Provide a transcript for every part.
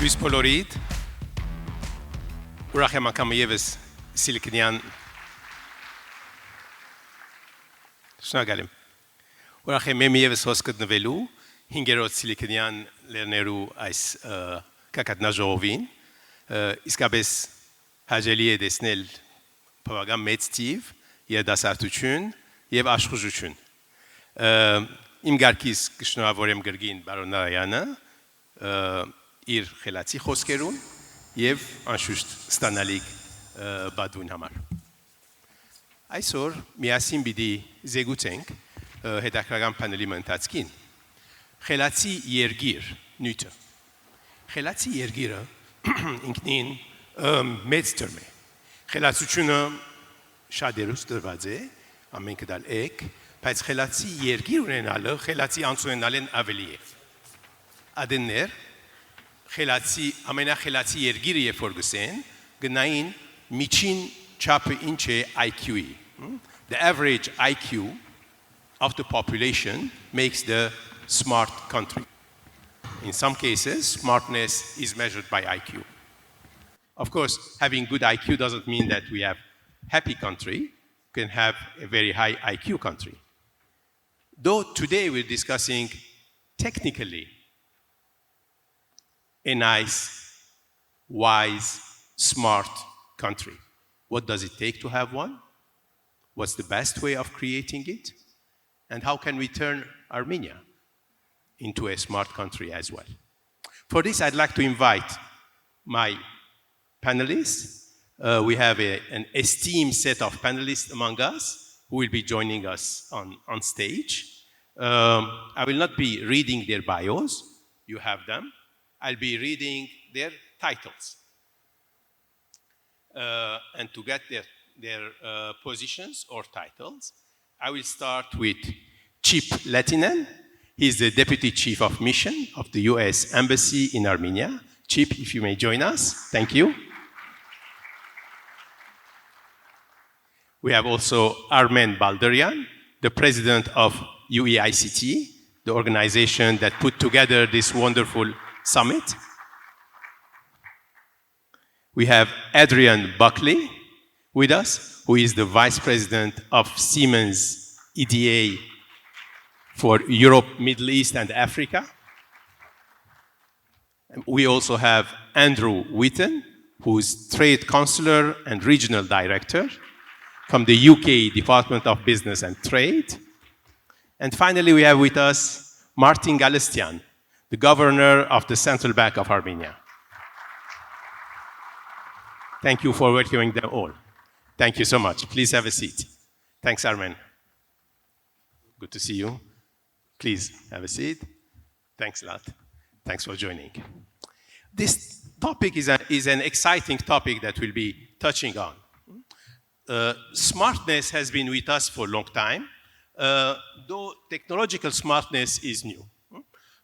Լույս բոլորիդ, ուրախ եմ անգամ եւս Սիլիկոնյան շնորհակալ եմ։ Ուրախ եմ եւս հոս գտնվելու 5-րդ Սիլիկոնյան լեռներու այս կակատնաժողովին, իսկապես հաճելի է տեսնել բավական մեծ թիվ երիտասարդություն եւ աշխուժություն։ Իմ գարկիս կշնորհավորեմ գրգին բարոն Նարայանը իր խելացի խոսքերուն եւ անշուշտ ստանալիք բադուն համար։ Այսօր միասին պիտի զեկուցենք հետաքրքրական պանելի ընթացքին խելացի երգիր նյութը։ Խելացի երգիրը ինքնին մեծ տերմ է։ Խելացությունը շատ դերուս դրված է, ամենքը դալ եք, բայց խելացի երգիր ունենալը խելացի անցունենալն ավելի է։ Ադեններ խելացի ամենախելացի երգիրը երբ որ գսեն գնային միջին չափը ինչ է IQ-ի. The average IQ of the population makes the smart country. In some cases, smartness is measured by IQ. Of course, having good IQ doesn't mean that we have happy country. We can have a very high IQ country. Though today we're discussing technically a nice, wise, smart country. What does it take to have one? What's the best way of creating it? And how can we turn Armenia into a smart country as well? For this, I'd like to invite my panelists. We have an esteemed set of panelists among us who will be joining us on stage. I will not be reading their bios. You have them. I'll be reading their titles. And to get their positions or titles, I will start with Chip Latinen. He's the Deputy Chief of Mission of the US Embassy in Armenia. Chip, if you may join us. Thank you. We have also Armen Balderian, the President of UEICT, the organization that put together this wonderful summit. We have Adrian Buckley with us, who is the Vice President of Siemens EDA for Europe, Middle East, and Africa. We also have Andrew Witten, who is Trade Counselor and Regional Director from the UK Department of Business and Trade. And finally, we have with us Martin Galestian, the Governor of the Central Bank of Armenia. Thank you for welcoming them all. Thank you so much. Please have a seat. Thanks, Armen. Good to see you. Please have a seat. Thanks a lot. Thanks for joining. This topic is an exciting topic that we'll be touching on. Smartness has been with us for a long time, though technological smartness is new.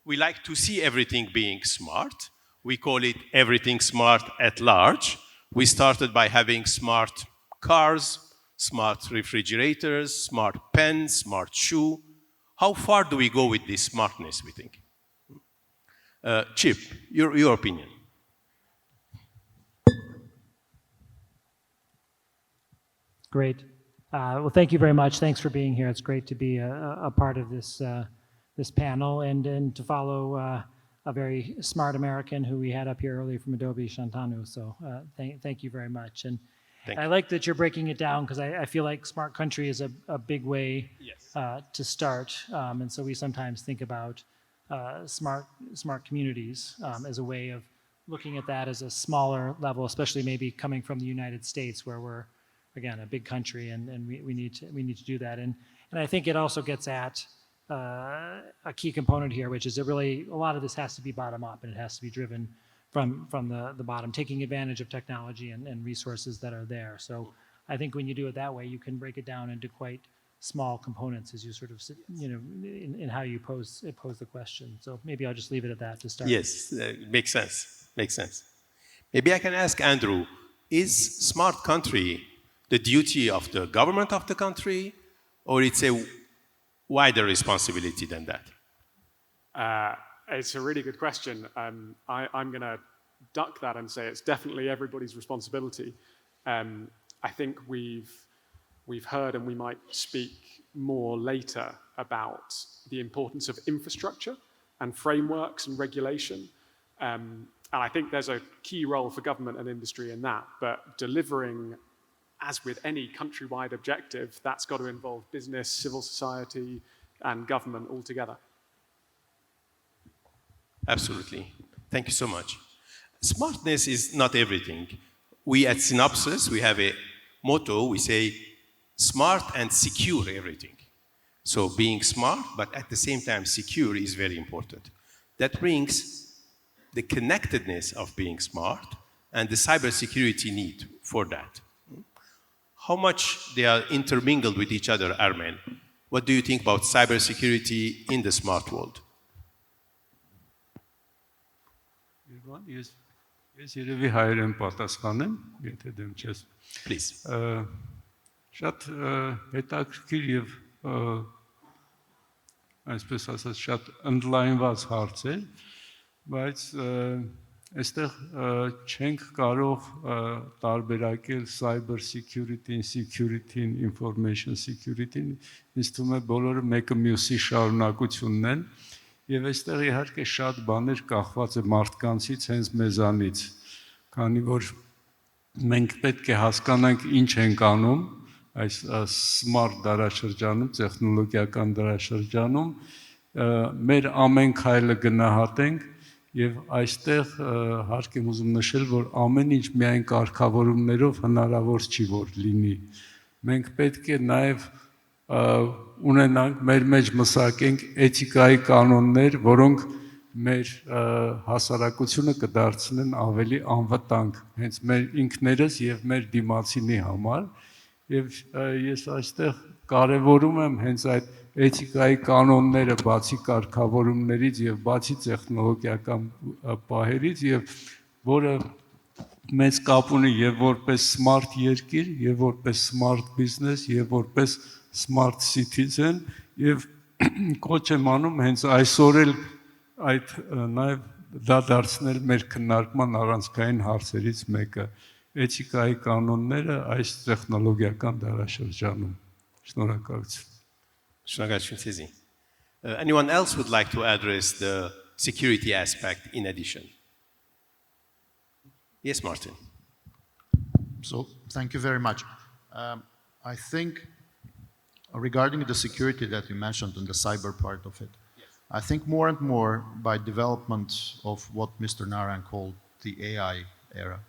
We like to see everything being smart. We call it everything smart at large. We started by having smart cars, smart refrigerators, smart pens, smart shoe. How far do we go with this smartness, we think? Chip, your opinion. Great. Well, thank you very much. Thanks for being here. It's great to be a part of this this panel and to follow a very smart American who we had up here earlier from Adobe, Shantanu. So thank you very much. And I like that you're breaking it down because I feel like smart country is a big way to start. And so we sometimes think about smart communities as a way of looking at that as a smaller level, especially maybe coming from the United States where we're, again, a big country and we need to do that. And I think it also gets at a key component here, which is that really a lot of this has to be bottom up and it has to be driven from the bottom, taking advantage of technology and resources that are there. So I think when you do it that way, you can break it down into quite small components as you sort of, in how you pose the question. So maybe I'll just leave it at that to start. Yes, makes sense. Makes sense. Maybe I can ask Andrew, is smart country the duty of the government of the country, or it's a wider responsibility than that? It's a really good question. I'm going to duck that and say it's definitely everybody's responsibility. I think we've heard, and we might speak more later about the importance of infrastructure and frameworks and regulation. And I think there's a key role for government and industry in that, but delivering, as with any countrywide objective, that's got to involve business, civil society, and government all together. Absolutely. Thank you so much. Smartness is not everything. We at Synopsys, we have a motto, we say smart and secure everything. So being smart, but at the same time secure is very important. That brings the connectedness of being smart and the cybersecurity need for that. How much they are intermingled with each other, Armen? What do you think about cybersecurity in the smart world? Ես երևի հայերեն պատասխանեմ, եթե դեմ չես։ Please. Շատ հետաքրքիր եւ այսպես ասած շատ ընդլայնված հարց է, բայց այստեղ չենք կարող տարբերակել cyber security-ին, security-ին, information security-ին, ինձ թվում է բոլորը մեկը մյուսի շարունակությունն են, եւ այստեղ իհարկե շատ բաներ կախված է մարդկանցից, հենց մեզանից, քանի որ մենք պետք է հասկանանք ինչ ենք անում այս smart դարաշրջանում, տեխնոլոգիական դարաշրջանում, մեր ամեն քայլը գնահատենք եւ այստեղ հարկ եմ ուզում նշել, որ ամեն ինչ միայն կարգավորումներով հնարավոր չի որ լինի։ Մենք պետք է նաեւ ունենանք մեր մեջ մսակենք էթիկայի կանոններ, որոնք մեր հասարակությունը կդարձնեն ավելի անվտանգ, հենց մեր ինքներս եւ մեր դիմացինի համար, եւ ես այստեղ կարևորում եմ հենց այդ էթիկայի կանոնները բացի կարգավորումներից եւ բացի տեխնոլոգիական պահերից եւ որը մեծ կապ ունի եւ որպես smart երկիր եւ որպես smart business եւ որպես smart citizen եւ կոչ եմ անում հենց այսօր էլ այդ նաեւ դա դարձնել մեր քննարկման առանցքային հարցերից մեկը էթիկայի կանոնները այս տեխնոլոգիական դարաշրջանում։ Շնորհակալություն։ Shnagarchun Sezi. Anyone else would like to address the security aspect in addition? Yes, Martin. So, thank you very much. I think regarding the security that you mentioned and the cyber part of it, yes. I think more and more by development of what Mr. Naran called the AI era,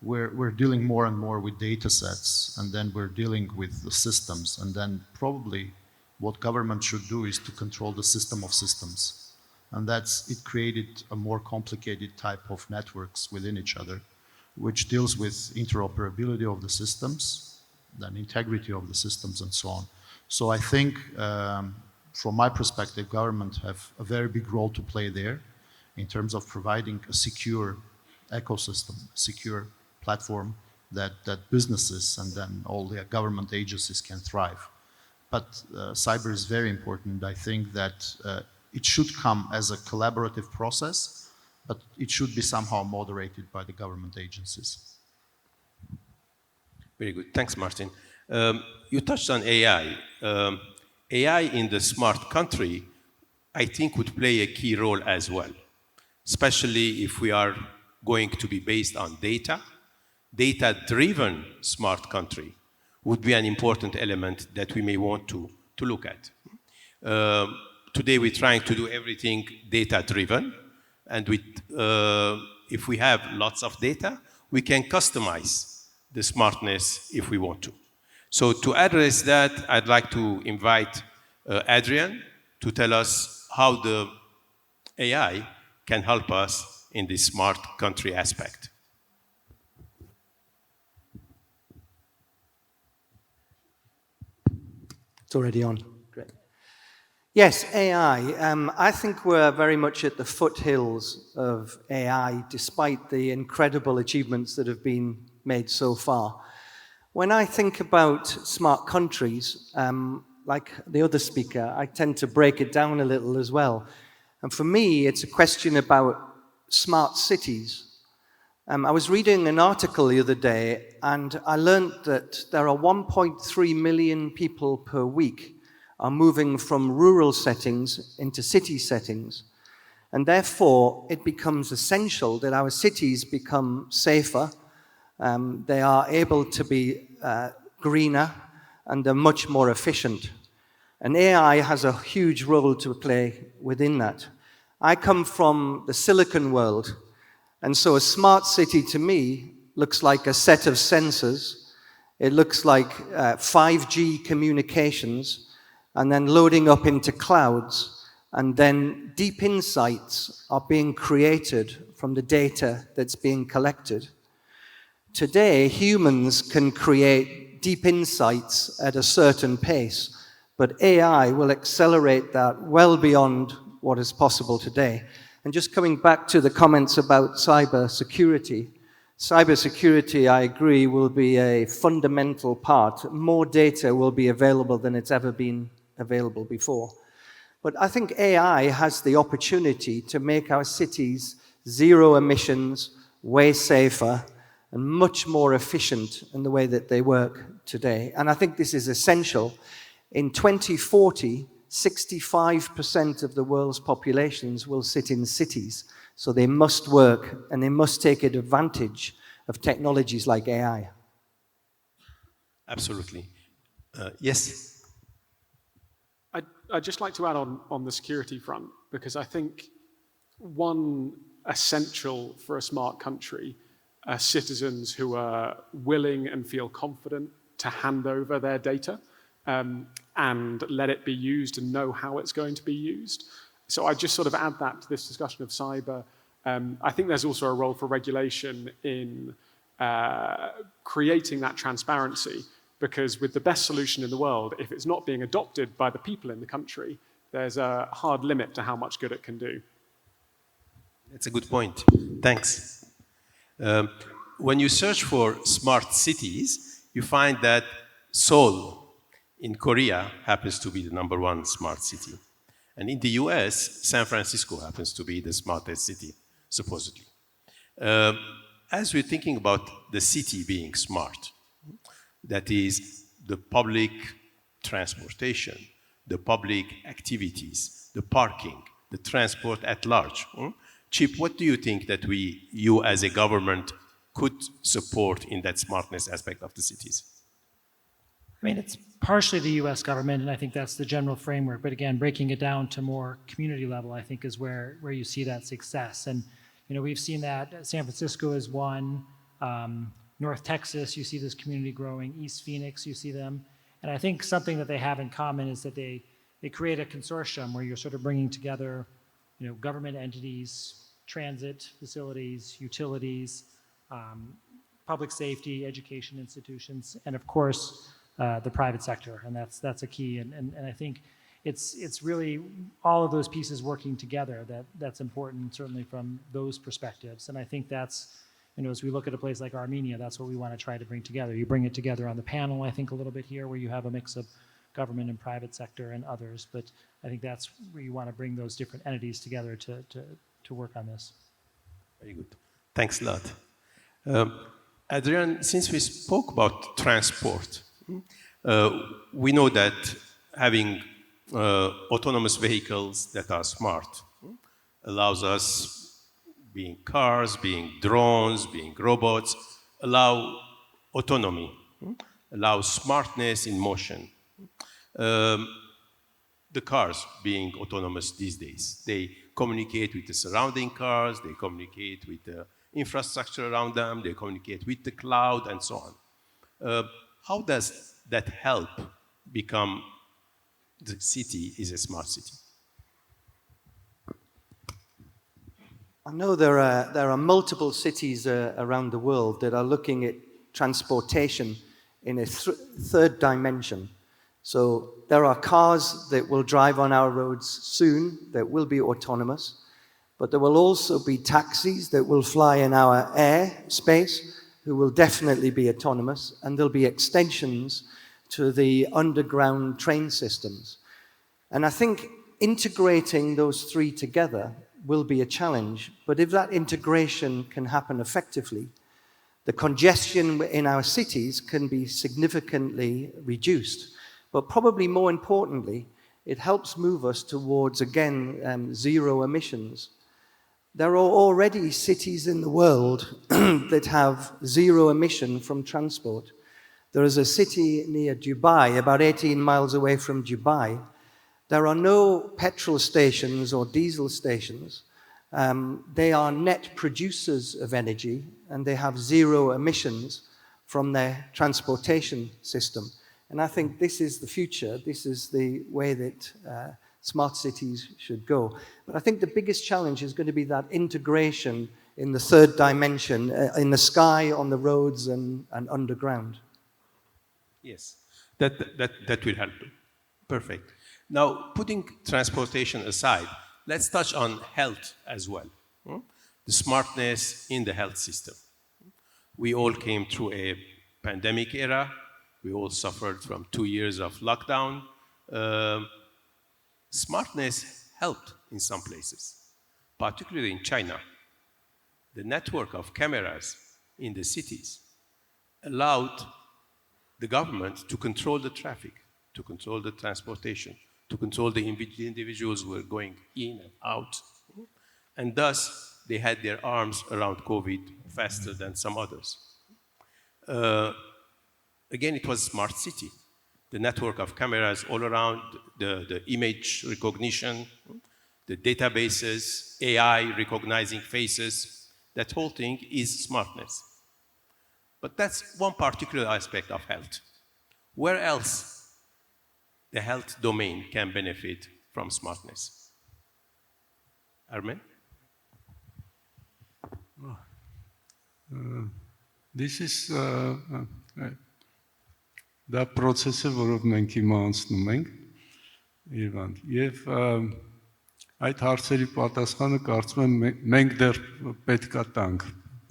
we're dealing more and more with data sets, and then we're dealing with the systems, and then probably what government should do is to control the system of systems. And it created a more complicated type of networks within each other, which deals with interoperability of the systems, then integrity of the systems and so on. So I think, from my perspective, government have a very big role to play there in terms of providing a secure ecosystem, secure platform that businesses and then all the government agencies can thrive. But cyber is very important. I think that it should come as a collaborative process, but it should be somehow moderated by the government agencies. Very good. Thanks, Martin. You touched on AI. AI in the smart country, I think, would play a key role as well, especially if we are going to be based on data. Data-driven smart country would be an important element that we may want to look at. Today we're trying to do everything data-driven, and if we have lots of data, we can customize the smartness if we want to. So to address that, I'd like to invite Adrian to tell us how the AI can help us in the smart country aspect. It's already on. Great. Yes, AI. I think we're very much at the foothills of AI, despite the incredible achievements that have been made so far. When I think about smart countries, like the other speaker, I tend to break it down a little as well. And for me, it's a question about smart cities. I was reading an article the other day, and I learned that there are 1.3 million people per week are moving from rural settings into city settings. And therefore, it becomes essential that our cities become safer, they are able to be greener, and they're much more efficient. And AI has a huge role to play within that. I come from the Silicon world, and so a smart city to me looks like a set of sensors. It looks like 5G communications, and then loading up into clouds, and then deep insights are being created from the data that's being collected. Today, humans can create deep insights at a certain pace, but AI will accelerate that well beyond what is possible today. And just coming back to the comments about cybersecurity, I agree, will be a fundamental part. More data will be available than it's ever been available before. But I think AI has the opportunity to make our cities zero emissions, way safer, and much more efficient in the way that they work today. And I think this is essential. In 2040, 65% of the world's populations will sit in cities. So they must work and they must take advantage of technologies like AI. Absolutely. Yes? I'd just like to add on the security front, because I think one essential for a smart country are citizens who are willing and feel confident to hand over their data and let it be used and know how it's going to be used. So I just sort of add that to this discussion of cyber. I think there's also a role for regulation in creating that transparency, because with the best solution in the world, if it's not being adopted by the people in the country, there's a hard limit to how much good it can do. That's a good point. Thanks. When you search for smart cities, you find that Seoul in Korea happens to be the #1 smart city. And in the US, San Francisco happens to be the smartest city, supposedly. As we're thinking about the city being smart, that is the public transportation, the public activities, the parking, the transport at large. Chip, what do you think that you as a government could support in that smartness aspect of the cities? I mean, it's partially the U.S. government, and I think that's the general framework. But again, breaking it down to more community level, I think, is where you see that success. And we've seen that San Francisco is one. North Texas, you see this community growing. East Phoenix, you see them. And I think something that they have in common is that they create a consortium where you're sort of bringing together, government entities, transit facilities, utilities, public safety, education institutions, and of course, the private sector. And that's a key. And I think it's really all of those pieces working together that's important, certainly from those perspectives. And I think that's, as we look at a place like Armenia, that's what we want to try to bring together. You bring it together on the panel, I think, a little bit here, where you have a mix of government and private sector and others. But I think that's where you want to bring those different entities together to work on this. Very good. Thanks a lot. Adrian, since we spoke about transport, we know that having autonomous vehicles that are smart allows us, being cars, being drones, being robots, allow autonomy, allow smartness in motion. The cars being autonomous these days, they communicate with the surrounding cars, they communicate with the infrastructure around them, they communicate with the cloud, and so on. How does that help become the city is a smart city? I know there are multiple cities around the world that are looking at transportation in a third dimension. So there are cars that will drive on our roads soon that will be autonomous, but there will also be taxis that will fly in our airspace who will definitely be autonomous, and there'll be extensions to the underground train systems. And I think integrating those three together will be a challenge. But if that integration can happen effectively, the congestion in our cities can be significantly reduced. But probably more importantly, it helps move us towards, again, zero emissions. There are already cities in the world that have zero emission from transport. There is a city near Dubai, about 18 miles away from Dubai. There are no petrol stations or diesel stations. They are net producers of energy, and they have zero emissions from their transportation system. And I think this is the future. This is the way that smart cities should go. But I think the biggest challenge is going to be that integration in the third dimension, in the sky, on the roads, and underground. Yes, that will help. Perfect. Now, putting transportation aside, let's touch on health as well. The smartness in the health system. We all came through a pandemic era. We all suffered from 2 years of lockdown. Smartness helped in some places, particularly in China. The network of cameras in the cities allowed the government to control the traffic, to control the transportation, to control the individuals who were going in and out. And thus, they had their arms around COVID faster than some others. Again, it was a smart city. The network of cameras all around, the image recognition, the databases, AI recognizing faces, that whole thing is smartness. But that's one particular aspect of health. Where else the health domain can benefit from smartness? Armen? This is դա process-ը, որով մենք հիմա անցնում ենք Իրանդ, եւ այդ հարցերի պատասխանը կարծում եմ մենք դեռ պետքա տանք,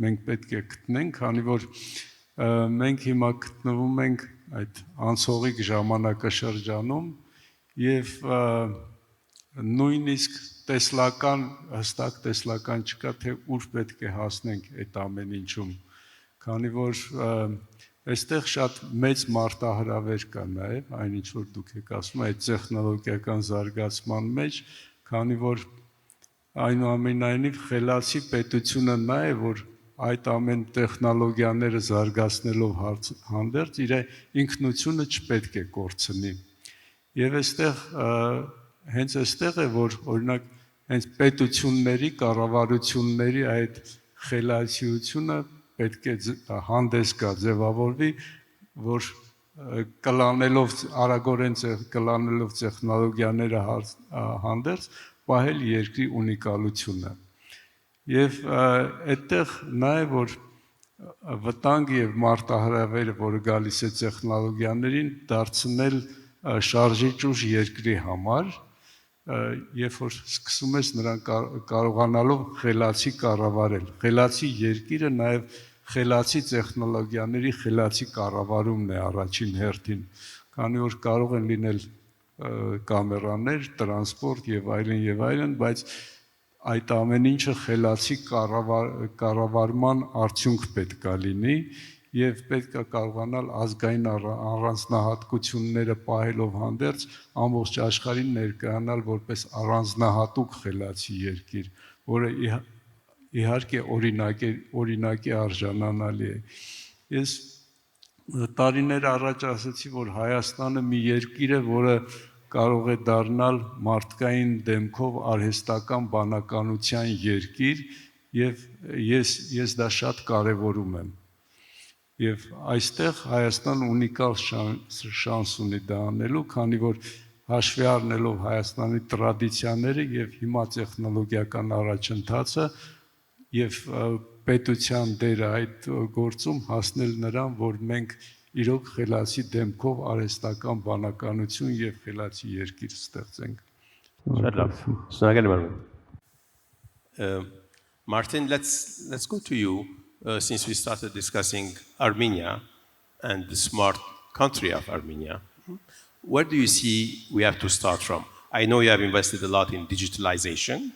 մենք պետք է գտնենք, քանի որ մենք հիմա գտնվում ենք այդ անցողիկ ժամանակաշրջանում եւ նույնիսկ հստակ տեսլական չկա, թե ուր պետք է հասնենք այդ ամեն ինչում, քանի որ այստեղ շատ մեծ մարտահրավեր կա նաև, այն ինչ որ դուք եք ասում, այդ տեխնոլոգիական զարգացման մեջ, քանի որ այնուամենայնիվ խելացի պետությունը նա է, որ այդ ամեն տեխնոլոգիաները զարգացնելով հանդերձ իր ինքնությունը չպետք է կորցնի։ Եվ հենց այստեղ է, որ օրինակ հենց պետությունների, կառավարությունների այդ խելացիությունը պետք է հանդես գա, ձևավորվի, որ արագորեն կլանելով տեխնոլոգիաները հանդերձ, պահել երկրի ունիկալությունը։ Եվ այդտեղ նա է, որ վտանգ եւ մարտահրավերը, որը գալիս է տեխնոլոգիաներին, դարձնել շարժիչ ուժ երկրի համար, երբ որ սկսում ես նրան կարողանալով խելացի կառավարել։ Խելացի երկիրը նաև խելացի տեխնոլոգիաների խելացի կառավարումն է առաջին հերթին, քանի որ կարող են լինել կամերաներ, տրանսպորտ եւ այլն, բայց այդ ամեն ինչը խելացի կառավարման արդյունք պետք է լինի եւ պետք է կարողանալ ազգային առանձնահատկությունները պահելով հանդերձ ամբողջ աշխարհին ներկայանալ որպես առանձնահատուկ խելացի երկիր, որը իհարկե օրինակի արժանանալի է։ Ես տարիներ առաջ ասացի, որ Հայաստանը մի երկիր է, որը կարող է դառնալ մարդկային դեմքով արհեստական բանականության երկիր եւ ես դա շատ կարեւորում եմ։ Եվ այստեղ Հայաստան ունիկալ շանս ունի դա անելու, քանի որ հաշվի առնելով Հայաստանի տրադիցիաները եւ հիմա տեխնոլոգիական առաջընթացը եւ պետության դերը այդ գործում հասնել նրան, որ մենք իրոք խելացի դեմքով արհեստական բանականություն եւ խելացի երկիր ստեղծենք։ Martin, let's go to you. Since we started discussing Armenia and the smart country of Armenia, where do you see we have to start from? I know you have invested a lot in digitalization.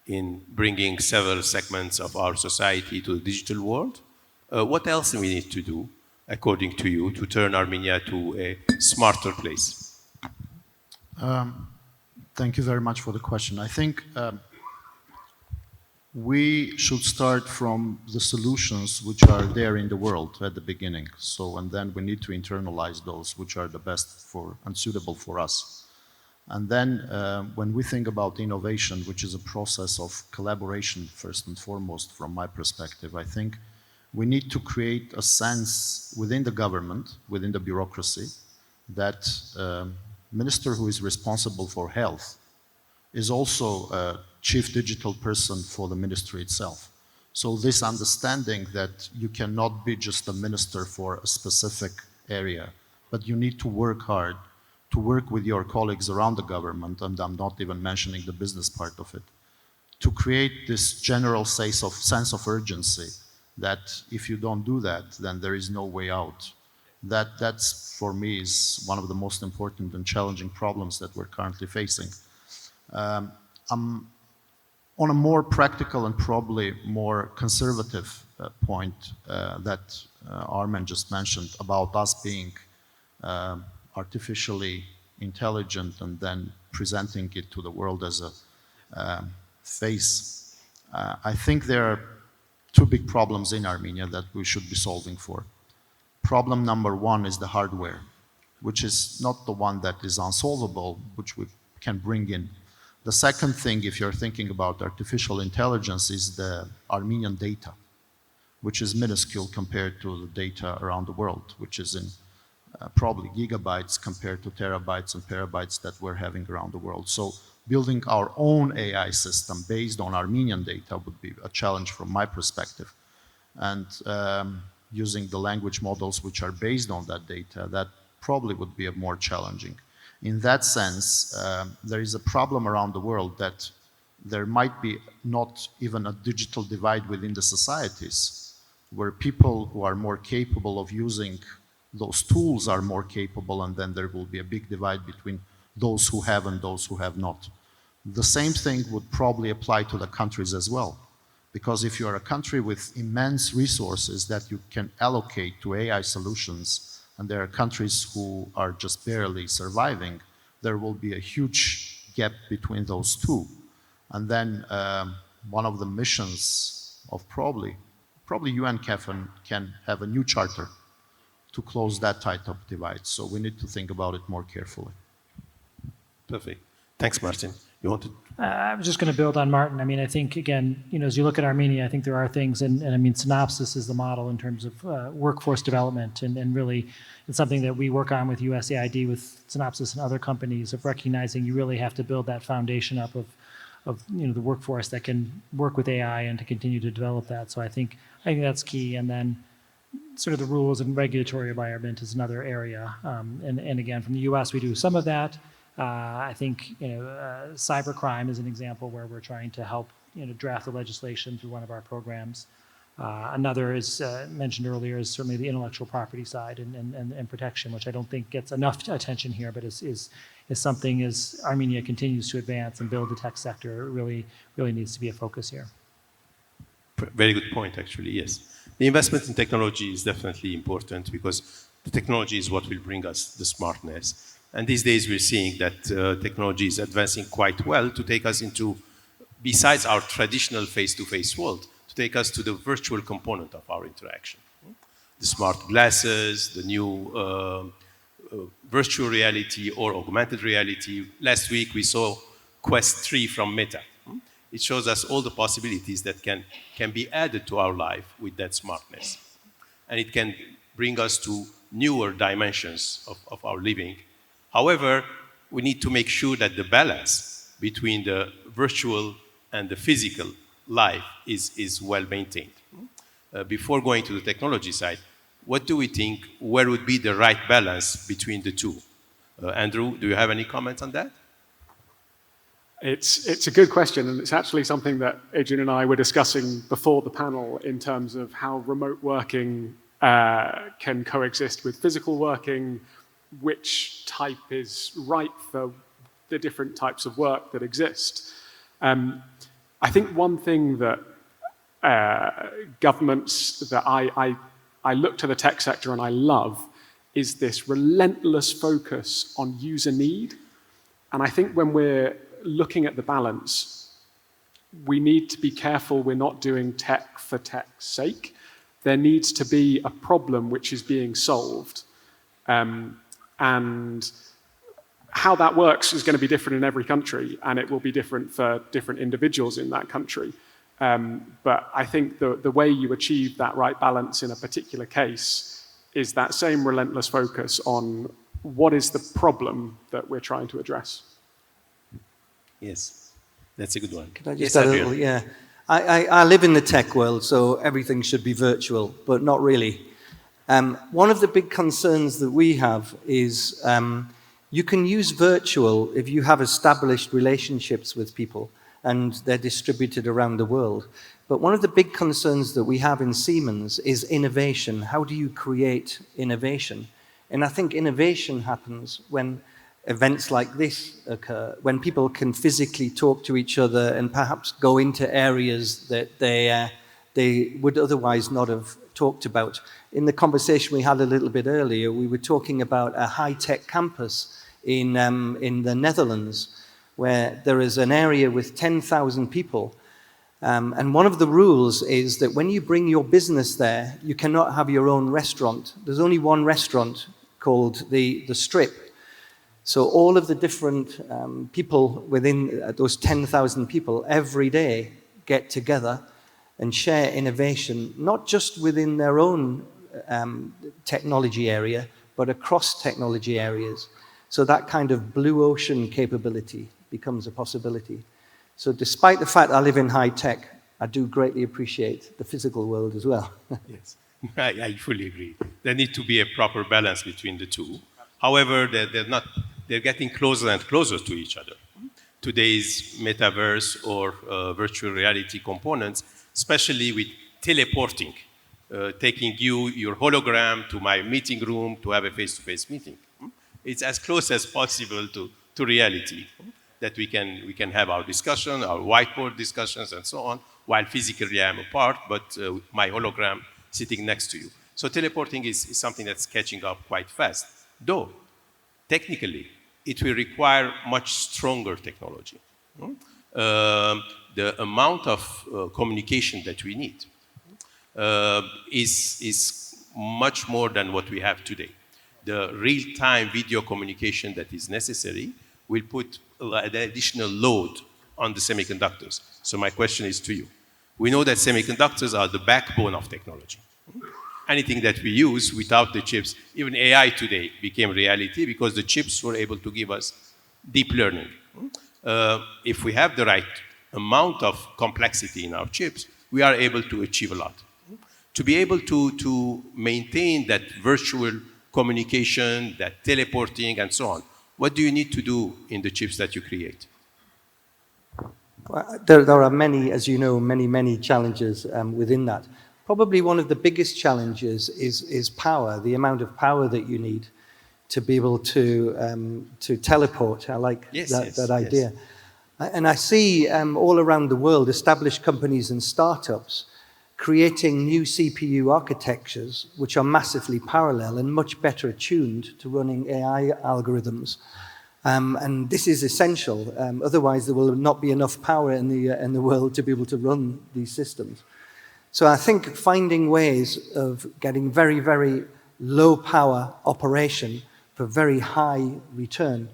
in bringing several segments of our society to the digital world. What else do we need to do, according to you, to turn Armenia to a smarter place? Thank you very much for the question. I think we should start from the solutions which are there in the world at the beginning. So, and then we need to internalize those which are the best for and suitable for us. And then when we think about innovation, which is a process of collaboration first and foremost from my perspective, I think we need to create a sense within the government, within the bureaucracy, that minister who is responsible for health is also a chief digital person for the ministry itself. So this understanding that you cannot be just a minister for a specific area, but you need to work hard to work with your colleagues around the government, and I'm not even mentioning the business part of it, to create this general sense of urgency that if you don't do that, then there is no way out. That's, for me, is one of the most important and challenging problems that we're currently facing. On a more practical and probably more conservative point that Armen just mentioned about us being artificially intelligent and then presenting it to the world as a face. I think there are two big problems in Armenia that we should be solving for. Problem number one is the hardware, which is not the one that is unsolvable, which we can bring in. The second thing, if you're thinking about artificial intelligence, is the Armenian data, which is minuscule compared to the data around the world, which is in probably gigabytes compared to terabytes and terabytes that we're having around the world. So building our own AI system based on Armenian data would be a challenge from my perspective. And using the language models which are based on that data, that probably would be more challenging. In that sense, there is a problem around the world that there might be not even a digital divide within the societies, where people who are more capable of using those tools are more capable, and then there will be a big divide between those who have and those who have not. The same thing would probably apply to the countries as well. Because if you are a country with immense resources that you can allocate to AI solutions, and there are countries who are just barely surviving, there will be a huge gap between those two. And then one of the missions of probably UN can have a new charter to close that type of divide. So we need to think about it more carefully. Perfect. Thanks, Martin. You wanted? I was just going to build on Martin. I mean, I think, again, as you look at Armenia, I think there are things, and I mean, Synopsys is the model in terms of workforce development, and really it's something that we work on with USAID, with Synopsys and other companies, of recognizing you really have to build that foundation up of the workforce that can work with AI and to continue to develop that. So I think that's key. And then sort of the rules and regulatory environment is another area. And again, from the US, we do some of that. I think cybercrime is an example where we're trying to help draft the legislation through one of our programs. Another is mentioned earlier is certainly the intellectual property side and protection, which I don't think gets enough attention here, but is something as Armenia continues to advance and build the tech sector, really needs to be a focus here. Very good point, actually, yes. The investment in technology is definitely important because the technology is what will bring us the smartness. And these days we're seeing that technology is advancing quite well to take us into, besides our traditional face-to-face world, to take us to the virtual component of our interaction. The smart glasses, the new virtual reality or augmented reality. Last week we saw Quest 3 from Meta. It shows us all the possibilities that can be added to our life with that smartness. And it can bring us to newer dimensions of our living. However, we need to make sure that the balance between the virtual and the physical life is well maintained. Before going to the technology side, what do we think, where would be the right balance between the two? Andrew, do you have any comments on that? It's a good question, and it's actually something that Adrian and I were discussing before the panel in terms of how remote working can coexist with physical working, which type is right for the different types of work that exist. I think one thing that governments that I look to the tech sector and I love is this relentless focus on user need. And I think when we're looking at the balance, we need to be careful we're not doing tech for tech's sake. There needs to be a problem which is being solved. And how that works is going to be different in every country, and it will be different for different individuals in that country. But I think the way you achieve that right balance in a particular case is that same relentless focus on what is the problem that we're trying to address. Yes, that's a good one. Could I just yes, add a little? Yeah. I live in the tech world, so everything should be virtual, but not really. One of the big concerns that we have is you can use virtual if you have established relationships with people and they're distributed around the world. But one of the big concerns that we have in Siemens is innovation. How do you create innovation? And I think innovation happens when events like this occur, when people can physically talk to each other and perhaps go into areas that they would otherwise not have talked about. In the conversation we had a little bit earlier, we were talking about a high-tech campus in the Netherlands, where there is an area with 10,000 people. And one of the rules is that when you bring your business there, you cannot have your own restaurant. There's only one restaurant called the Strip. So all of the different people within those 10,000 people every day get together and share innovation, not just within their own technology area, but across technology areas. So that kind of blue ocean capability becomes a possibility. So despite the fact I live in high tech, I do greatly appreciate the physical world as well. Yes, I fully agree. There needs to be a proper balance between the two. However, they're getting closer and closer to each other. Today's metaverse or virtual reality components, especially with teleporting, taking your hologram to my meeting room to have a face-to-face meeting. It's as close as possible to reality, that we can have our discussion, our whiteboard discussions and so on, while physically I am apart, but my hologram sitting next to you. So teleporting is something that's catching up quite fast. Though, technically, it will require much stronger technology. The amount of communication that we need is much more than what we have today. The real-time video communication that is necessary will put an additional load on the semiconductors. So my question is to you. We know that semiconductors are the backbone of technology. Anything that we use without the chips, even AI today became reality because the chips were able to give us deep learning. If we have the right amount of complexity in our chips, we are able to achieve a lot. To be able to maintain that virtual communication, that teleporting, and so on, what do you need to do in the chips that you create? Well, there are many, as you know, many challenges within that. Probably one of the biggest challenges is power, the amount of power that you need to be able to teleport. I like that idea. Yes. And I see all around the world established companies and startups creating new CPU architectures which are massively parallel and much better attuned to running AI algorithms. And this is essential. Otherwise, there will not be enough power in the world to be able to run these systems. So I think finding ways of getting very low power operation for very high return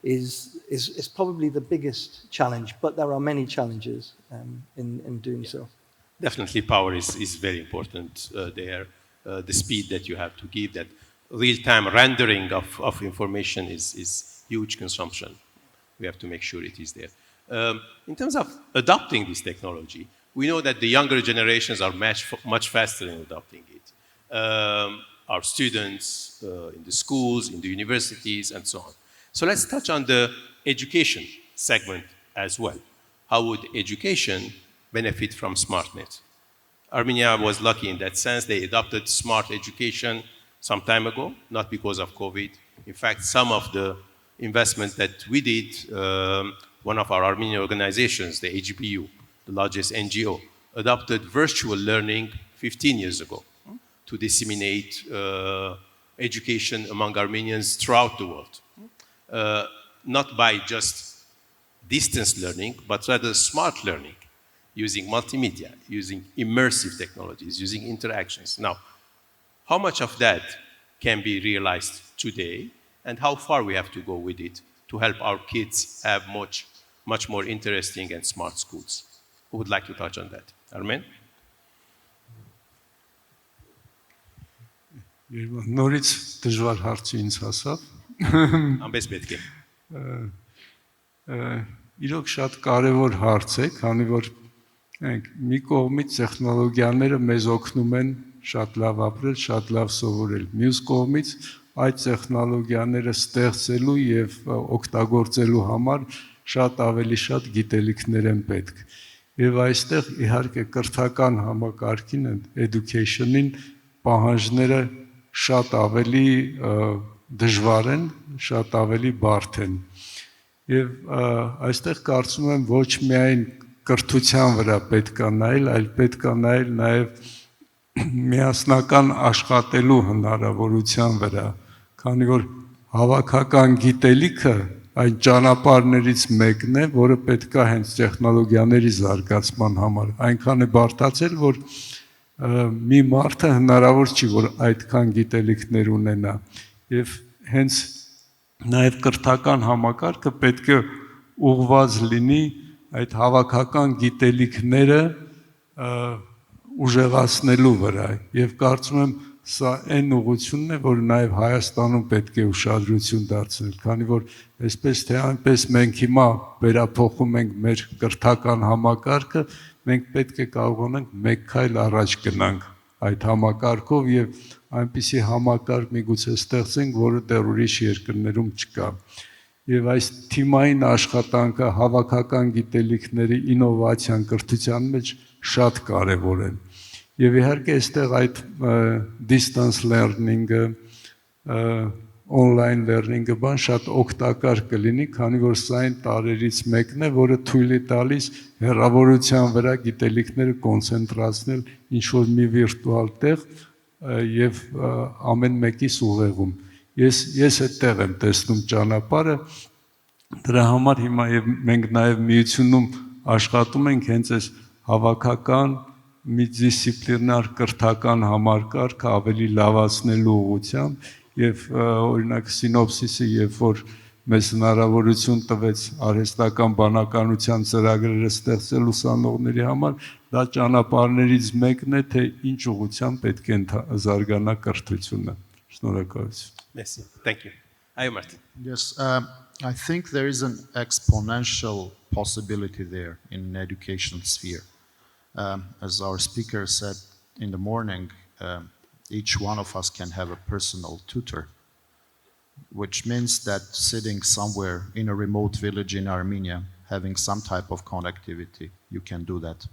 is probably the biggest challenge. But there are many challenges in doing so. Definitely power is very important there. The speed that you have to give, that real-time rendering of information is huge consumption. We have to make sure it is there. In terms of adopting this technology, we know that the younger generations are much faster in adopting it. Our students in the schools, in the universities, and so on. So let's touch on the education segment as well. How would education benefit from SmartNet? Armenia was lucky in that sense. They adopted smart education some time ago, not because of COVID. In fact, some of the investment that we did, one of our Armenian organizations, the AGPU, the largest NGO, adopted virtual learning 15 years ago to disseminate education among Armenians throughout the world. Not by just distance learning, but rather smart learning, using multimedia, using immersive technologies, using interactions. Now, how much of that can be realized today, and how far we have to go with it to help our kids have much more interesting and smart schools? Who would like to touch on that? Armen? Նորից դժվար հարցի ինձ հասավ։ Անպես պետք է։ Իրոք շատ կարևոր հարց է, քանի որ մի կողմից տեխնոլոգիաները մեզ օգնում են շատ լավ ապրել, շատ լավ սովորել։ Մյուս կողմից այդ տեխնոլոգիաները ստեղծելու եւ օգտագործելու համար շատ ավելի շատ գիտելիքներ են պետք։ Եվ այստեղ իհարկե կրթական համակարգին, education-ին պահանջները շատ ավելի դժվար են, շատ ավելի բարդ են։ Եվ այստեղ կարծում եմ ոչ միայն կրթության վրա պետք է նայել, այլ պետք է նայել նաև միասնական աշխատելու հնարավորության վրա, քանի որ հավաքական գիտելիքը այն ճանապարհներից մեկն է, որը պետք է հենց տեխնոլոգիաների զարգացման համար այնքան է բարդացել, որ մի մարդը հնարավոր չի, որ այդքան գիտելիքներ ունենա, եւ հենց նաև կրթական համակարգը պետք է ուղղված լինի այդ հավաքական գիտելիքները ուժեղացնելու վրա, եւ կարծում եմ սա այն ուղղությունն է, որ նաև Հայաստանում պետք է ուշադրություն դարձնել, քանի որ այսպես թե այնպես մենք հիմա վերափոխում ենք մեր կրթական համակարգը, մենք պետք է կարողանանք մեկ քայլ առաջ գնանք այդ համակարգով եւ այնպիսի համակարգ միգուցե ստեղծենք, որը դեռ ուրիշ երկրներում չկա։ Եվ այս թիմային աշխատանքը, հավաքական գիտելիքների ինովացիան կրթության մեջ շատ կարևոր են։ Եվ իհարկե այստեղ այդ distance learning-ը, online learning-ը բան շատ օգտակար կլինի, քանի որ սա այն տարերից մեկն է, որը թույլ է տալիս հեռավորության վրա գիտելիքները կոնցենտրացնել ինչ-որ մի վիրտուալ տեղ եւ ամեն մեկիս ուղեղում։ Ես այդտեղ եմ տեսնում ճանապարհը, դրա համար հիմա եւ մենք նաեւ միությունում աշխատում ենք հենց այս հավաքական մի դիսցիպլինար կրթական համակարգը ավելի լավացնելու ուղղությամբ եւ օրինակ սինոպսիսը երբ որ մեզ հնարավորություն տվեց արհեստական բանականության ծրագրերը ստեղծել ուսանողների համար, դա ճանապարհներից մեկն է, թե ինչ ուղղությամբ պետք է զարգանա կրթությունը։ Շնորհակալություն։ Merci. Thank you. Ayo Martin. Yes, I think there is an exponential possibility there in the educational sphere. As our speaker said in the morning, each one of us can have a personal tutor, which means that sitting somewhere in a remote village in Armenia, having some type of connectivity, you can do that.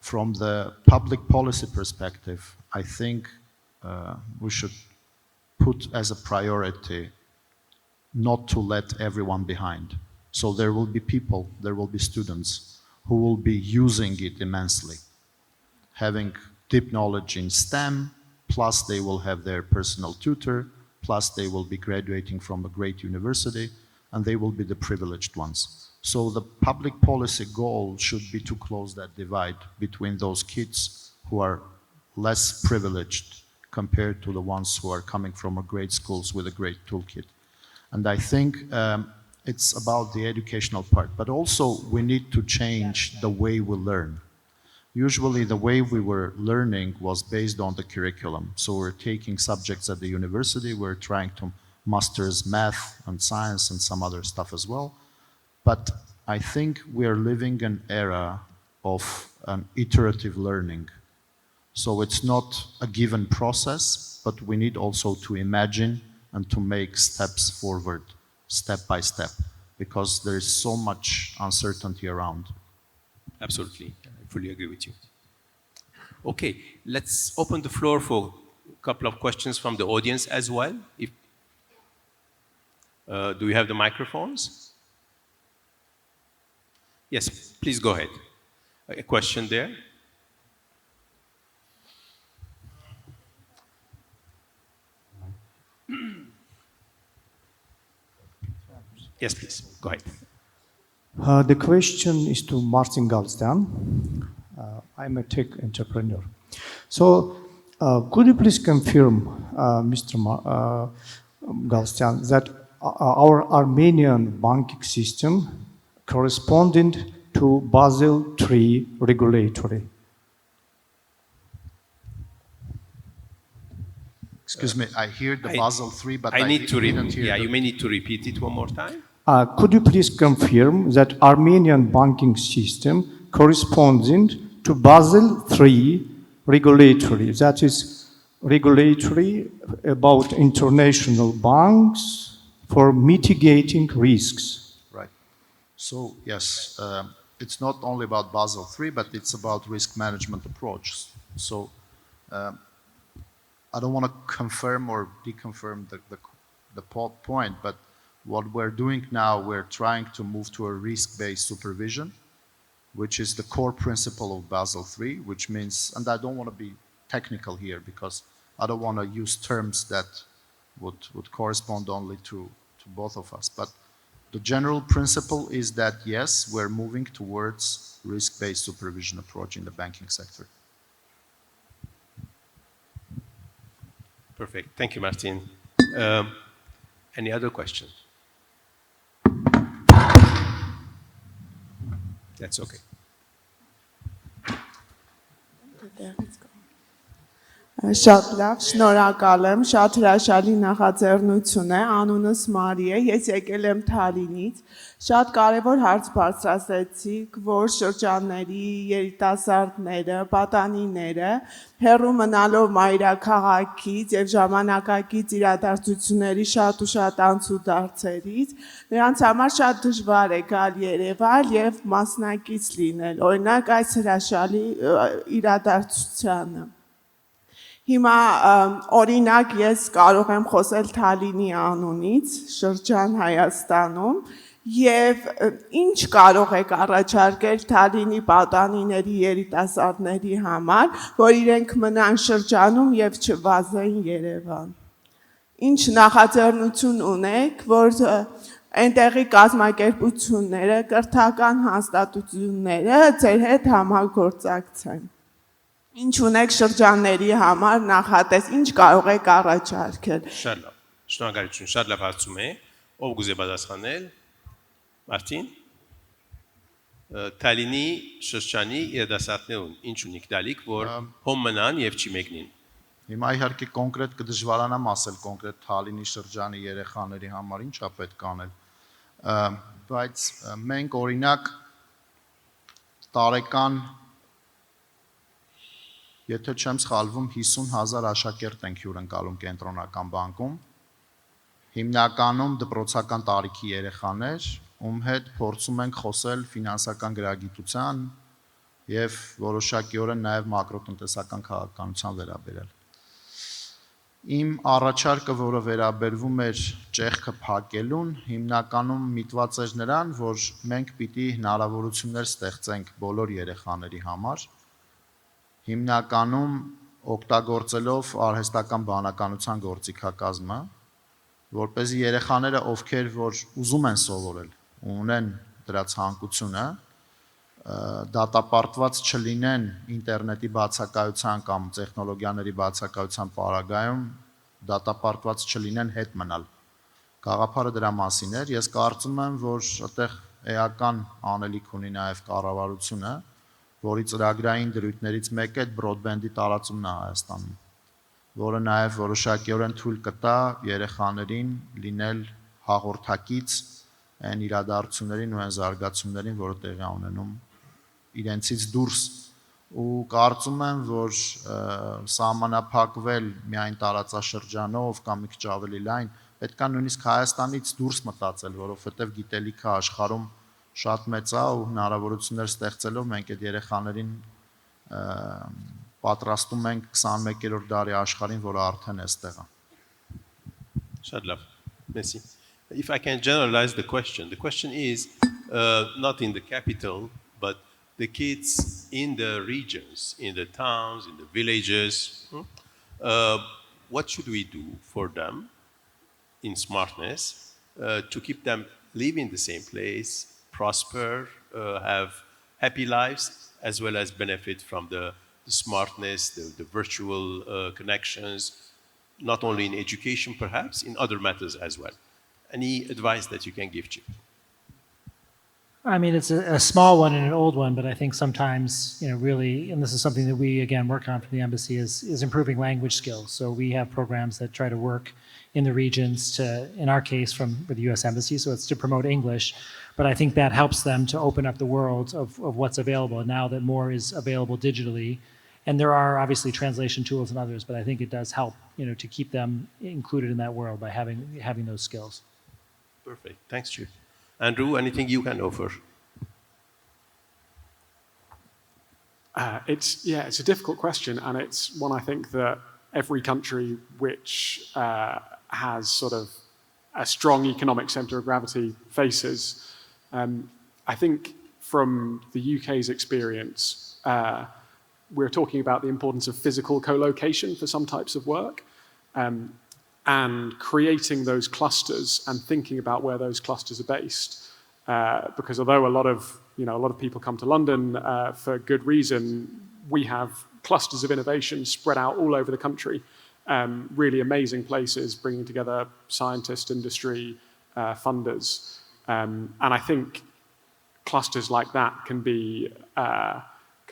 From the public policy perspective, I think we should put as a priority not to let everyone behind. So there will be people, there will be students who will be using it immensely, having deep knowledge in STEM, plus they will have their personal tutor, plus they will be graduating from a great university, and they will be the privileged ones. So the public policy goal should be to close that divide between those kids who are less privileged compared to the ones who are coming from a great schools with a great toolkit. And I think it's about the educational part, but also we need to change the way we learn. Usually the way we were learning was based on the curriculum. So we're taking subjects at the university, we're trying to master math and science and some other stuff as well. But I think we are living an era of an iterative learning. So it's not a given process, but we need also to imagine and to make steps forward, step by step, because there is so much uncertainty around. Absolutely, I fully agree with you. Okay, let's open the floor for a couple of questions from the audience as well. Do we have the microphones? Yes, please go ahead. A question there? Yes, please. Go ahead. The question is to Martin Galstan. I'm a tech entrepreneur. So, could you please confirm, Mr. Galstan, that our Armenian banking system corresponded to Basel III regulatory? Excuse me, I hear the Basel III, but I need to didn't hear you may need to repeat it one more time. Could you please confirm that Armenian banking system corresponding to Basel III regulatory, that is regulatory about international banks for mitigating risks? Right. So yes, it's not only about Basel III, but it's about risk management approach. So I don't want to confirm or deconfirm the point, but what we're doing now, we're trying to move to a risk-based supervision, which is the core principle of Basel III, which means, and I don't want to be technical here because I don't want to use terms that would correspond only to both of us. But the general principle is that, yes, we're moving towards risk-based supervision approach in the banking sector. Perfect. Thank you, Martin. Any other questions? That's okay. Շատ լավ, շնորհակալ եմ, շատ հրաշալի նախաձեռնություն է, անունս Մարի է, ես եկել եմ Թալինից, շատ կարևոր հարց բարձրացրեցիք, որ շրջանների երիտասարդները, պատանիները հեռու մնալով մայրաքաղաքից եւ ժամանակակից իրադարձությունների շատ ու շատ անցուդարձերից, նրանց համար շատ դժվար է գալ Երևան եւ մասնակից լինել, օրինակ այս հրաշալի իրադարձությանը։ Հիմա օրինակ ես կարող եմ խոսել Թալինի անունից, շրջան Հայաստանում, եւ ինչ կարող եք առաջարկել Թալինի պատանիների երիտասարդների համար, որ իրենք մնան շրջանում եւ չվազեն Երևան։ Ինչ նախաձեռնություն ունեք, որ այնտեղի կազմակերպությունները, կրթական հաստատությունները ձեր հետ համագործակցեն։ Ինչ ունեք շրջանների համար նախատես, ինչ կարող եք առաջարկել։ Շատ լավ։ Շնորհակալություն, շատ լավ հարցում է։ Ով գուզե պատասխանել։ Մարտին։ Թալինի շրջանի երիտասարդներուն ինչ ունիք դալիք, որ հոմ մնան եւ չի մեկնին։ Հիմա իհարկե կոնկրետ կդժվարանամ ասել կոնկրետ Թալինի շրջանի երեխաների համար ինչա պետք անել։ Բայց մենք օրինակ տարեկան Եթե չեմ սխալվում 50,000 աշակերտ ենք հյուրընկալում կենտրոնական բանկում, հիմնականում դպրոցական տարիքի երեխաներ, ում հետ փորձում ենք խոսել ֆինանսական գրագիտության եւ որոշակիորեն նաեւ մակրոտնտեսական քաղաքականության վերաբերյալ։ Իմ առաջարկը, որը վերաբերվում էր ճեղքը փակելուն, հիմնականում միտված էր նրան, որ մենք պիտի հնարավորություններ ստեղծենք բոլոր երեխաների համար, հիմնականում օգտագործելով արհեստական բանականության գործիքակազմը, որպեսզի երեխաները, ովքեր որ ուզում են սովորել, ունեն դրա ցանկությունը, դատապարտված չլինեն ինտերնետի բացակայության կամ տեխնոլոգիաների բացակայության պարագայում, դատապարտված չլինեն հետ մնալ։ Գաղափարը դրա մասին էր, ես կարծում եմ, որ այդտեղ էական անելիք ունի նաև կառավարությունը, որի ծրագրային դրույթներից մեկը այդ բրոդբենդի տարածումն է Հայաստանում, որը նաև որոշակիորեն թույլ կտա երեխաներին լինել հաղորդակից այն իրադարձություններին ու այն զարգացումներին, որը տեղի ունենում իրենցից դուրս ու կարծում եմ, որ սահմանափակվել միայն տարածաշրջանով կամ մի քիչ ավելի լայն, պետք է նույնիսկ Հայաստանից դուրս մտածել, որովհետև գիտելիքը աշխարհում շատ մեծ է ու հնարավորություններ ստեղծելով մենք այդ երեխաներին պատրաստում ենք 21-րդ դարի աշխարհին, որը արդեն էստեղ է։ Շատ լավ։ Merci. If I can generalize the question is not in the capital, but the kids in the regions, in the towns, in the villages, what should we do for them in smartness to keep them live in the same place, prosper, have happy lives, as well as benefit from the smartness, the virtual connections, not only in education perhaps, in other matters as well. Any advice that you can give, Chip? I mean, it's a small one and an old one, but I think sometimes, really, and this is something that we, again, work on from the embassy, is improving language skills. So we have programs that try to work in the regions to, in our case, with the U.S. Embassy, so it's to promote English. But I think that helps them to open up the world of what's available now that more is available digitally. And there are obviously translation tools and others, but I think it does help, to keep them included in that world by having those skills. Perfect. Thanks, Chip. Andrew, anything you can offer? It's a difficult question, and it's one I think that every country which has sort of a strong economic centre of gravity faces. I think from the UK's experience, we're talking about the importance of physical co-location for some types of work, and creating those clusters and thinking about where those clusters are based. Because although a lot of people come to London for good reason, we have clusters of innovation spread out all over the country. Really amazing places bringing together scientists, industry, funders. And I think clusters like that can be a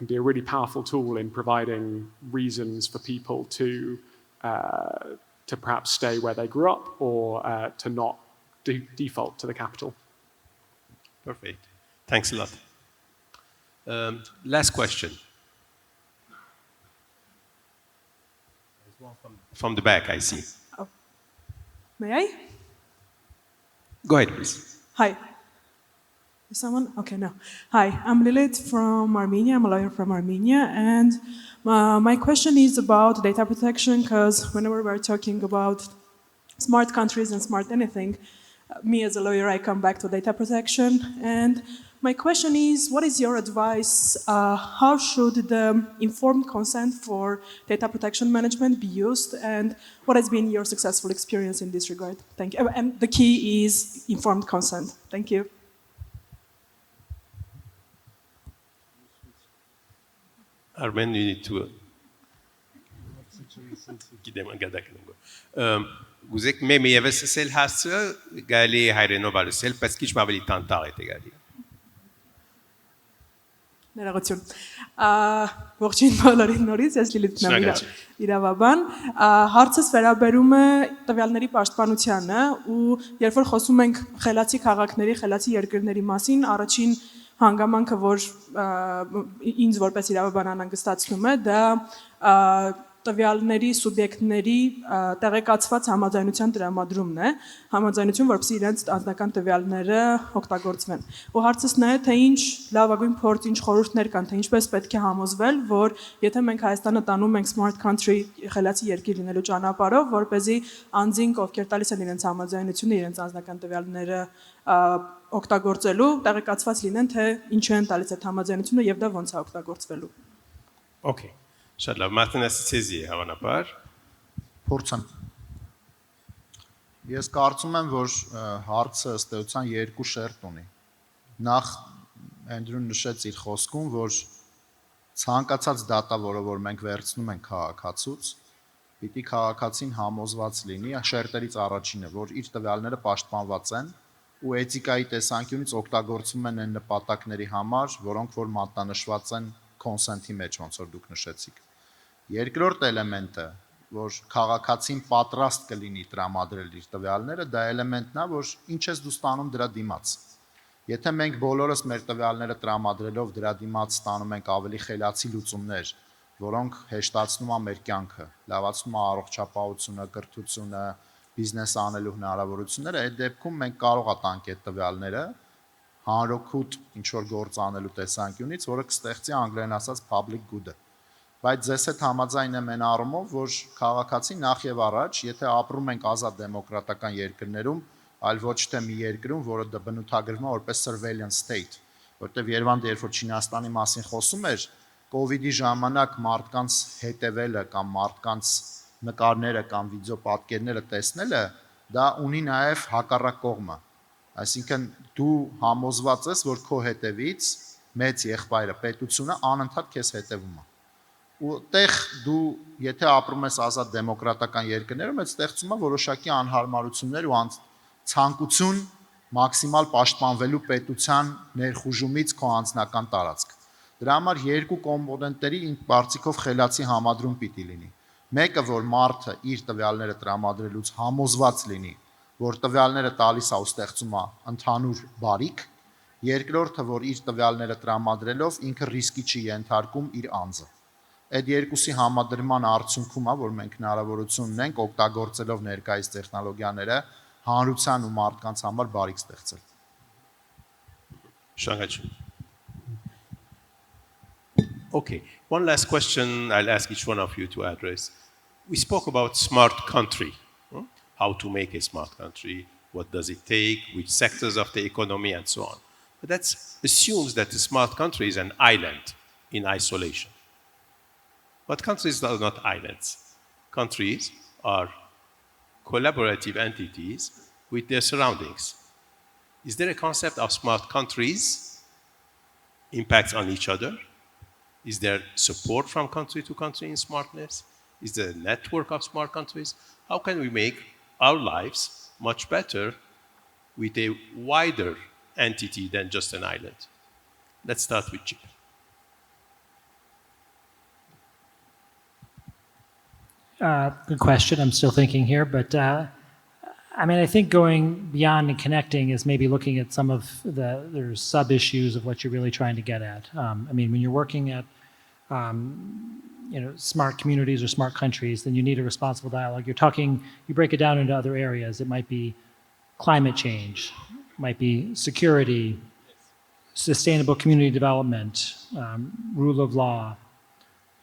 really powerful tool in providing reasons for people to perhaps stay where they grew up or to not default to the capital. Perfect. Thanks a lot. Last question. There's one from the back, I see. Oh. May I? Go ahead, please. Hi. Is someone? Okay, no. Hi, I'm Lilith from Armenia. I'm a lawyer from Armenia. And my question is about data protection, because whenever we're talking about smart countries and smart anything, me as a lawyer, I come back to data protection. And my question is, what is your advice? How should the informed consent for data protection management be used? And what has been your successful experience in this regard? Thank you. And the key is informed consent. Thank you. Armen, you need to... Գուզեք մեմ եւս ասել հասցը գալի հայրենով արսել, բայց քիչ ավելի տանտաղ է գալի։ Ներողություն։ Ողջույն բոլորին նորից, ես Լիլիթն եմ իրավաբան։ Հարցս վերաբերում է տվյալների պաշտպանությանը ու երբ որ խոսում ենք խելացի քաղաքների, խելացի երկրների մասին, առաջին հանգամանքը, որ ինձ որպես իրավաբան անհանգստացնում է, դա տվյալների սուբյեկտների տեղեկացված համաձայնության տրամադրումն է, համաձայնություն, որպեսզի իրենց անձնական տվյալները օգտագործվեն։ Ու հարցս նա է, թե ինչ լավագույն փորձ, ինչ խորհուրդներ կան, թե ինչպես պետք է համոզվել, որ եթե մենք Հայաստանը տանում ենք smart country խելացի երկիր լինելու ճանապարհով, որպեսզի անձինք, ովքեր տալիս են իրենց համաձայնությունը, իրենց անձնական տվյալները օգտագործելու, տեղեկացված լինեն, թե ինչ են տալիս այդ համաձայնությունը եւ դա ոնց է օգտագործվելու։ Okay. Շատ լավ, Մարտինեսի հավանաբար։ Փորձեմ։ Ես կարծում եմ, որ հարցը ըստ էության երկու շերտ ունի։ Նախ Էնդրյուն նշեց իր խոսքում, որ ցանկացած դատա, որ մենք վերցնում ենք քաղաքացուց, պիտի քաղաքացին համոզված լինի, շերտերից առաջինը, որ իր տվյալները պաշտպանված են ու էթիկայի տեսանկյունից օգտագործվում են այն նպատակների համար, որոնք որ մատնանշված են consent-ի մեջ, ոնց որ դուք նշեցիք։ Երկրորդ էլեմենտը, որ քաղաքացին պատրաստ կլինի տրամադրել իր տվյալները, դա էլեմենտն է, որ ինչ ես դու ստանում դրա դիմաց։ Եթե մենք բոլորս մեր տվյալները տրամադրելով դրա դիմաց ստանում ենք ավելի խելացի լուծումներ, որոնք հեշտացնում են մեր կյանքը, լավացնում են առողջապահությունը, կրթությունը, բիզնես անելու հնարավորությունները, այդ դեպքում մենք կարող ենք տանք այդ տվյալները հանրօգուտ ինչ որ գործ անելու տեսանկյունից, որը կստեղծի անգլերեն ասած public good-ը։ Բայց ձեզ հետ համաձայն եմ այն առումով, որ քաղաքացին նախ եւ առաջ, եթե ապրում ենք ազատ դեմոկրատական երկրներում, այլ ոչ թե մի երկրում, որը բնութագրվում է որպես surveillance state, որտեղ Երևանը երբ որ Չինաստանի մասին խոսում էր, COVID-ի ժամանակ մարդկանց հետևելը կամ մարդկանց նկարները կամ վիդեոպատկերները տեսնելը, դա ունի նաև հակառակ կողմը։ Այսինքն դու համոզված ես, որ քո հետևից մեծ եղբայրը պետությունը անընդհատ քեզ հետևում է։ Ու տեղ դու եթե ապրում ես ազատ դեմոկրատական երկրներում, այդ ստեղծում է որոշակի անհարմարություններ ու ցանկություն մաքսիմալ պաշտպանվելու պետության ներխուժումից քո անձնական տարածք։ Դրա համար երկու կոմպոնենտների իմ կարծիքով խելացի համադրում պիտի լինի։ Մեկը, որ մարդը իր տվյալները տրամադրելուց համոզված լինի, որ տվյալները տալիս է ու ստեղծում է ընդհանուր բարիք, երկրորդը, որ իր տվյալները տրամադրելով ինքը ռիսկի չի ենթարկում իր անձը։ Այդ երկուսի համադրման արդյունքում է, որ մենք հնարավորություն ունենք օգտագործելով ներկայիս տեխնոլոգիաները հանրության ու մարդկանց համար բարիք ստեղծել։ Շնորհակալ։ Okay, one last question I'll ask each one of you to address. We spoke about smart country, how to make a smart country, what does it take, which sectors of the economy, and so on. But that assumes that the smart country is an island in isolation. But countries are not islands. Countries are collaborative entities with their surroundings. Is there a concept of smart countries, impacts on each other? Is there support from country to country in smartness? Is there a network of smart countries? How can we make our lives much better with a wider entity than just an island? Let's start with Chip. Good question. I'm still thinking here, but I mean, I think going beyond and connecting is maybe looking at some of there's sub-issues of what you're really trying to get at. I mean, when you're working at smart communities or smart countries, then you need a responsible dialogue. You break it down into other areas. It might be climate change, might be security, sustainable community development, rule of law,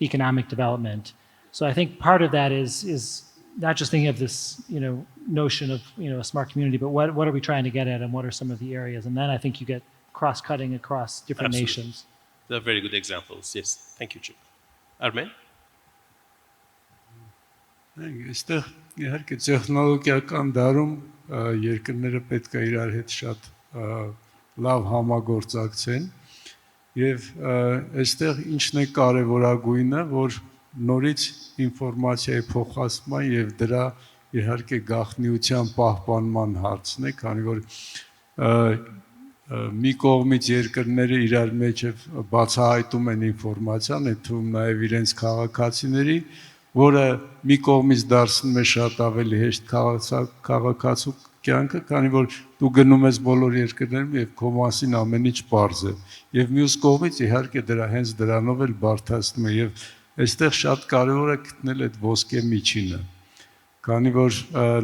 economic development. So I think part of that is not just thinking of this, notion of, a smart community, but what are we trying to get at and what are some of the areas? And then I think you get cross-cutting across different Absolutely. nations. They're very good examples. Yes. Thank you, Chip. Armen? Այստեղ իհարկե տեխնոլոգիական դարում երկրները պետք է իրար հետ շատ լավ համագործակցեն եւ այստեղ ինչն է կարեւորագույնը, որ նորից ինֆորմացիայի փոխանցման եւ դրա իհարկե գաղտնիության պահպանման հարցն է, քանի որ մի կողմից երկրները իրար մեջ բացահայտում են ինֆորմացիան, այդ թվում նաեւ իրենց քաղաքացիների, որը մի կողմից դարձնում է շատ ավելի հեշտ քաղաքացու կյանքը, քանի որ դու գնում ես բոլոր երկրներում եւ քո մասին ամեն ինչ պարզ է։ Եվ մյուս կողմից իհարկե հենց դրանով էլ բարթացնում է եւ այստեղ շատ կարեւոր է գտնել այդ ոսկե միջինը։ Քանի որ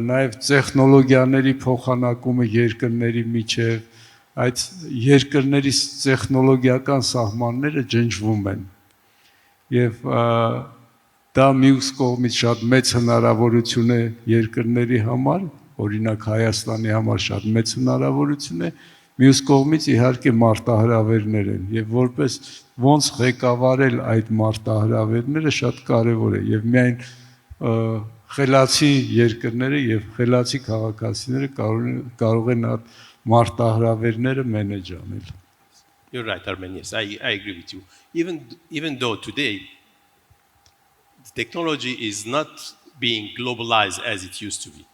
նաեւ տեխնոլոգիաների փոխանակումը երկրների միջև այդ երկրների տեխնոլոգիական սահմանները ջնջվում են։ Եվ դա մյուս կողմից շատ մեծ հնարավորություն է երկրների համար, օրինակ Հայաստանի համար շատ մեծ հնարավորություն է, մյուս կողմից իհարկե մարտահրավերներ են, եւ որպես ոնց ղեկավարել այդ մարտահրավերները շատ կարեւոր է, եւ միայն խելացի երկրները եւ խելացի քաղաքացիները կարող են այդ մարտահրավերները մենեջ անել։ You're right, Armen. Yes, I agree with you. Even though today technology is not being globalized as it used to be.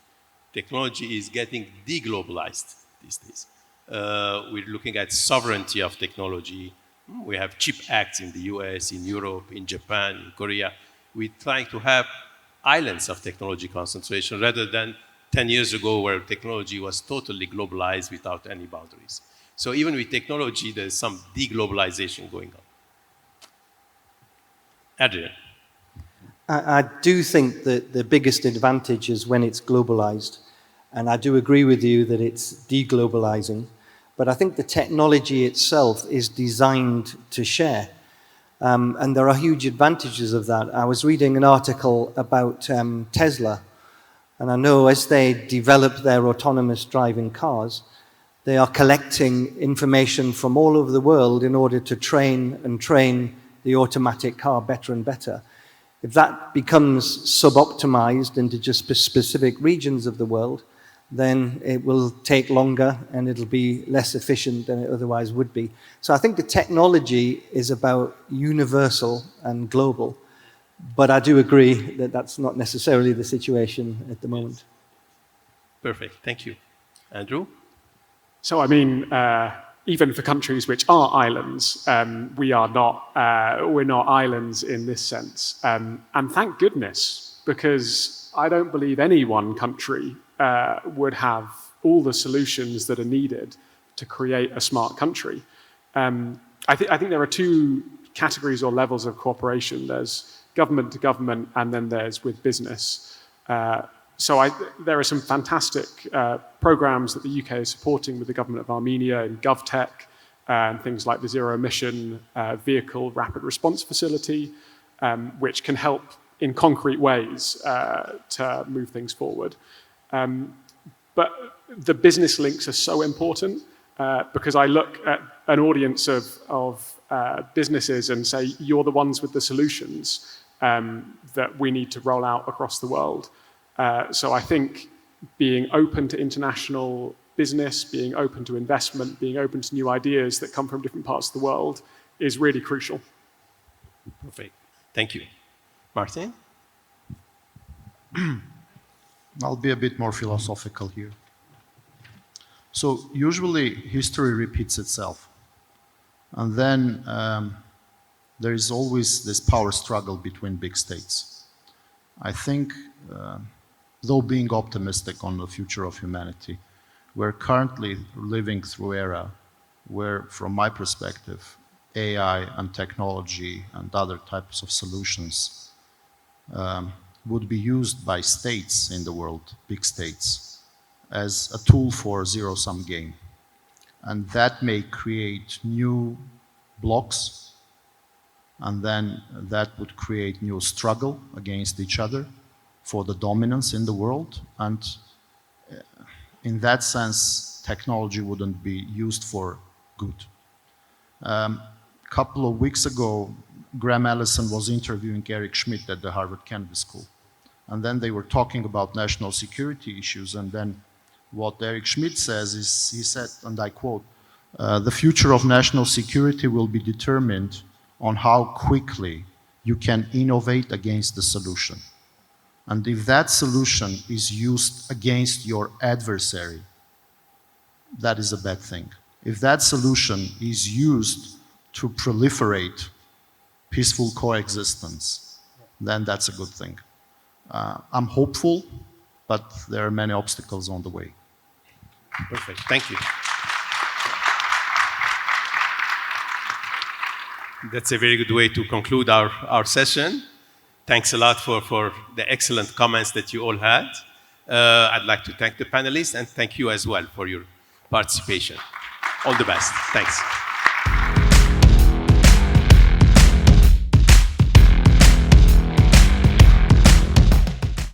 Technology is getting deglobalized these days. We're looking at sovereignty of technology. We have chip acts in the US, in Europe, in Japan, in Korea. We're trying to have islands of technology concentration rather than 10 years ago where technology was totally globalized without any boundaries. So even with technology, there's some deglobalization going on. Adrian. I do think that the biggest advantage is when it's globalized. And I do agree with you that it's deglobalizing. But I think the technology itself is designed to share. And there are huge advantages of that. I was reading an article about Tesla. And I know as they develop their autonomous driving cars, they are collecting information from all over the world in order to train the automatic car better and better. If that becomes sub-optimized into just specific regions of the world, then it will take longer and it'll be less efficient than it otherwise would be. So I think the technology is about universal and global, but I do agree that that's not necessarily the situation at the moment. Perfect, thank you. Andrew? So, I mean, even for countries which are islands, we're not islands in this sense. And thank goodness, because I don't believe any one country would have all the solutions that are needed to create a smart country. I think there are two categories or levels of cooperation. There's government to government, and then there's with business. So there are some fantastic programs that the UK is supporting with the government of Armenia in GovTech, and things like the Zero Emission Vehicle Rapid Response Facility, which can help in concrete ways to move things forward. But the business links are so important because I look at an audience of businesses and say, you're the ones with the solutions that we need to roll out across the world. So I think being open to international business, being open to investment, being open to new ideas that come from different parts of the world is really crucial. Perfect. Thank you. Martin? I'll be a bit more philosophical here. So usually history repeats itself. And then there is always this power struggle between big states. I think, though being optimistic on the future of humanity, we're currently living through an era where, from my perspective, AI and technology and other types of solutions would be used by states in the world, big states, as a tool for a zero-sum game. And that may create new blocks, and then that would create new struggle against each other for the dominance in the world. And in that sense, technology wouldn't be used for good. Couple of weeks ago, Graham Allison was interviewing Eric Schmidt at the Harvard Kennedy School. And then they were talking about national security issues. And then what Eric Schmidt says is, he said, and I quote, the future of national security will be determined on how quickly you can innovate against the solution. And if that solution is used against your adversary, that is a bad thing. If that solution is used to proliferate peaceful coexistence, then that's a good thing. I'm hopeful, but there are many obstacles on the way. Perfect, thank you. That's a very good way to conclude our session. Thanks a lot for the excellent comments that you all had. I'd like to thank the panelists and thank you as well for your participation. All the best. Thanks.